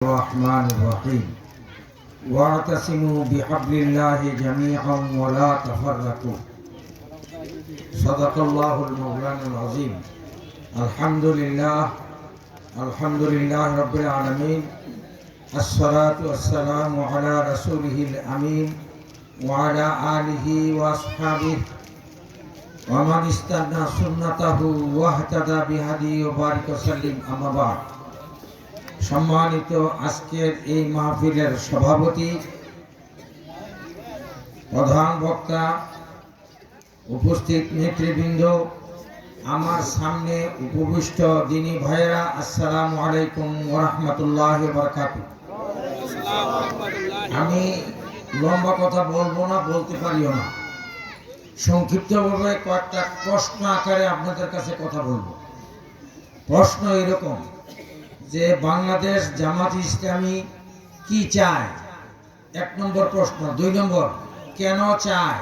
الرحمن الرحيم واعتصموا بحبل الله جميعا ولا تفرقوا صدق الله المولانا العظيم الحمد لله رب العالمين الصلاة والسلام على رسوله الأمين وعلى آله وأصحابه ومن استنى سنته واهتدى بهديه وبارك وسلم أما بعد। সম্মানিত আজকের এই মাহফিলের সভাপতি, প্রধান বক্তা, উপস্থিত নেতৃবৃন্দ, আমার সামনে উপবিষ্ট দিনী ভাইয়েরা, আসসালামু আলাইকুম ওয়া রাহমাতুল্লাহি ওয়া বারাকাতুহু। আমি লম্বা কথা বলবো না, বলতে পারিও না, সংক্ষিপ্তভাবে কয়েকটা প্রশ্ন আকারে আপনাদের কাছে কথা বলবো। প্রশ্ন এরকম যে বাংলাদেশ জামাত ইসলামী কি চায়, 1 নম্বর প্রশ্ন। 2 নম্বর, কেন চায়?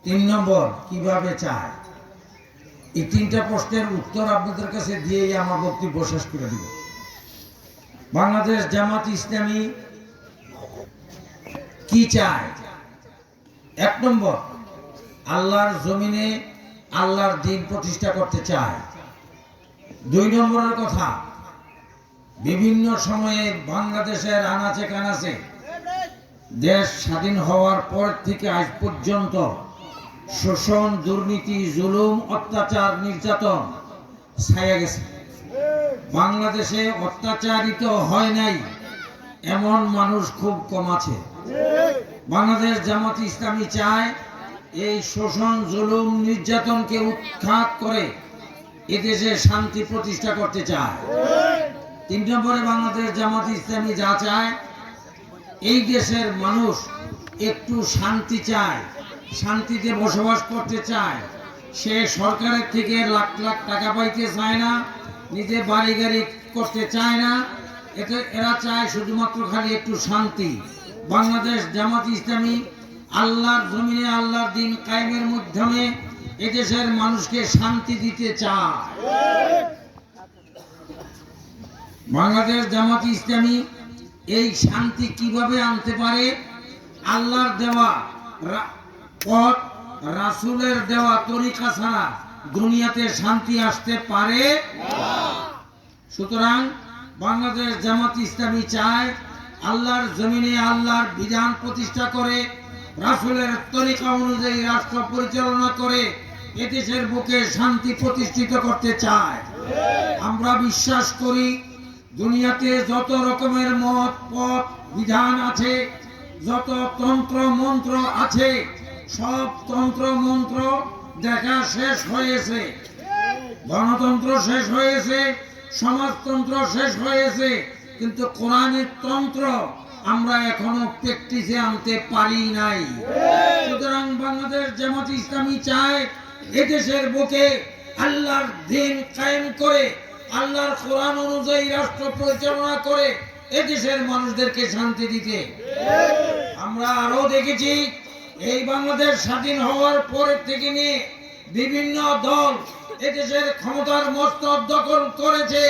3 নম্বর, কিভাবে চায়? এই 3টা প্রশ্নের উত্তর আপনাদের কাছে দিয়েই আমার বক্তব্য শেষ করে দিব। বাংলাদেশ জামাত ইসলামী কি চায়? 1 নম্বর, আল্লাহর জমিনে আল্লাহর দ্বীন প্রতিষ্ঠা করতে চায়। 2 নম্বরের কথা, বিভিন্ন সময়ে বাংলাদেশের আনাচে কানাচে দেশ স্বাধীন হওয়ার পর থেকে আজ পর্যন্ত শোষণ, দুর্নীতি, জুলুম, অত্যাচার, নির্যাতন ছায়া গেছে। বাংলাদেশে অত্যাচারিত হয় নাই এমন মানুষ খুব কম আছে। বাংলাদেশ জামাত ইসলামী চায় এই শোষণ, জুলুম, নির্যাতনকে উৎখাত করে এদেশে শান্তি প্রতিষ্ঠা করতে চায়। 3 নম্বরে, বাংলাদেশ জামাত ইসলামী যা চায়, এই দেশের মানুষ একটু শান্তি চায়, শান্তিতে বসবাস করতে চায়। সে সরকারের থেকে লাখ লাখ টাকা পাইতে চায় না, নিজে বাড়ি গাড়ি করতে চায় না। এরা চায় শুধুমাত্র খালি একটু শান্তি। বাংলাদেশ জামাত ইসলামী আল্লাহর জমিনে আল্লাহর দ্বীন কায়েমের মাধ্যমে এদেশের মানুষকে শান্তি দিতে চায়। বাংলাদেশ জামাত ইসলামী এই শান্তি কিভাবে আনতে পারে? আল্লাহর দেওয়া পথ, রাসূলের দেওয়া তরিকা ছাড়া দুনিয়াতে শান্তি আসতে পারে না। সুতরাং বাংলাদেশ জামাত ইসলামী চায় আল্লাহর জমিনে আল্লাহর বিধান প্রতিষ্ঠা করে, রাসূলের তরিকা অনুযায়ী রাষ্ট্র পরিচালনা করে এদেশের বুকে শান্তি প্রতিষ্ঠিত করতে চায়। আমরা বিশ্বাস করি দুনিয়াতে যত রকমের মত, পথ, বিধান আছে, যত তন্ত্র মন্ত্র আছে, সব তন্ত্র মন্ত্র দেখা শেষ হয়েছে। গণতন্ত্র শেষ হয়েছে, সমাজতন্ত্র শেষ হয়েছে, কিন্তু কোরআনের তন্ত্র আমরা এখনো প্র্যাকটিসে আনতে পারি নাই। সুতরাং বাংলাদেশ জামাত ইসলামী চায় এদেশের বুকে আল্লাহর দ্বীন কায়েম করে, আল্লাহর কোরআন অনুযায়ী রাষ্ট্র পরিচালনা করে এদেশের মানুষদেরকে শান্তি দিতে। আমরা আরো দেখেছি এই বাংলাদেশ স্বাধীন হওয়ার পর থেকে নিয়ে বিভিন্ন দল এদেশের ক্ষমতার মস্তক দখল করেছে,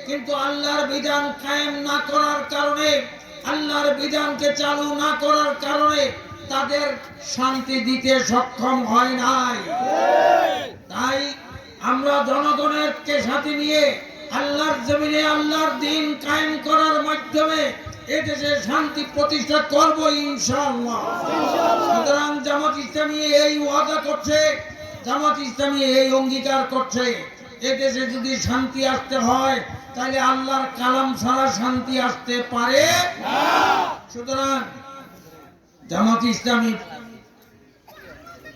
কিন্তু আল্লাহর বিধান কায়েম না করার কারণে, আল্লাহর বিধানকে চালু না করার কারণে তাদের শান্তি দিতে সক্ষম হয় নাই। তাই আমরা জনগণকে সাথে নিয়ে আল্লাহর জমিনে আল্লাহর দ্বীন কায়েম করার মাধ্যমে এদেশে শান্তি প্রতিষ্ঠা করব ইনশাআল্লাহ। সুতরাং জামাত ইসলামী এই ওয়াদা করছে, জামাত ইসলামী এই অঙ্গীকার করছে, এদেশে যদি শান্তি আসতে হয় তাহলে আল্লাহর কালাম ছাড়া শান্তি আসতে পারে না। সুতরাং জামাত ইসলামী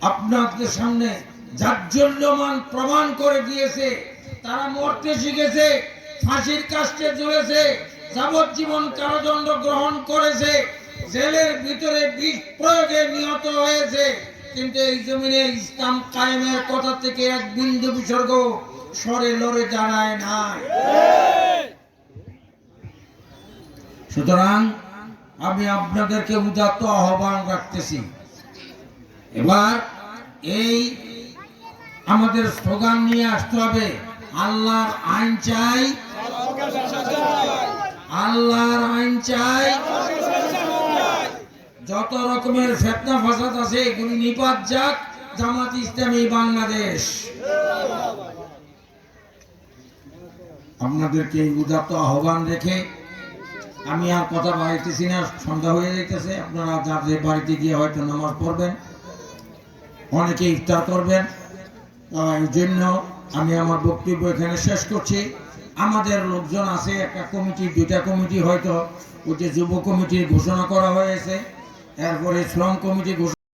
আপনাদের সামনে জাজ্জল্যমান প্রমাণ করে দিয়েছে। তারা মরতে শিখেছে, ফাঁসির কাস্টে ঝুলেছে, যাবজ্জীবন কারাদণ্ড গ্রহণ করেছে, জেলের ভিতরে বিষ প্রয়োগে নিহত হয়েছে, কিন্তু এই জমিনে ইসলাম কায়েমের কথা থেকে এক বিন্দু বিসর্গ সরে লড়ে দাঁড়ায় নাই। সুতরাং আমি আপনাদেরকে উদাত্ত আহ্বান রাখতেছি, এবার এই আমাদের স্লোগান নিয়ে আসতে হবে, আল্লাহর আইন চাই, আল্লাহর চাই, যত রকমের ফিতনা ফাসাদ আছে এগুলি নিপাত যাক। জামাত ইসলামী বাংলাদেশ। আপনাদেরকে এই উদাত্ত আহ্বান রেখে আমি আর কথা বাড়াইতেছি না, সন্ধ্যা হয়ে যাইতেছে। আপনারা যাদের বাড়িতে গিয়ে হয়তো নামাজ পড়বেন, অনেকে ইফতার করবেন। এই জন্য আমি আমার বক্তব্য এখানে শেষ করছি। আমাদের লোকজন আছে, একটা কমিটি, দুইটা কমিটি, হয়তো ওই যে যুব কমিটির ঘোষণা করা হয়েছে, এরপরে শ্রম কমিটি ঘোষণা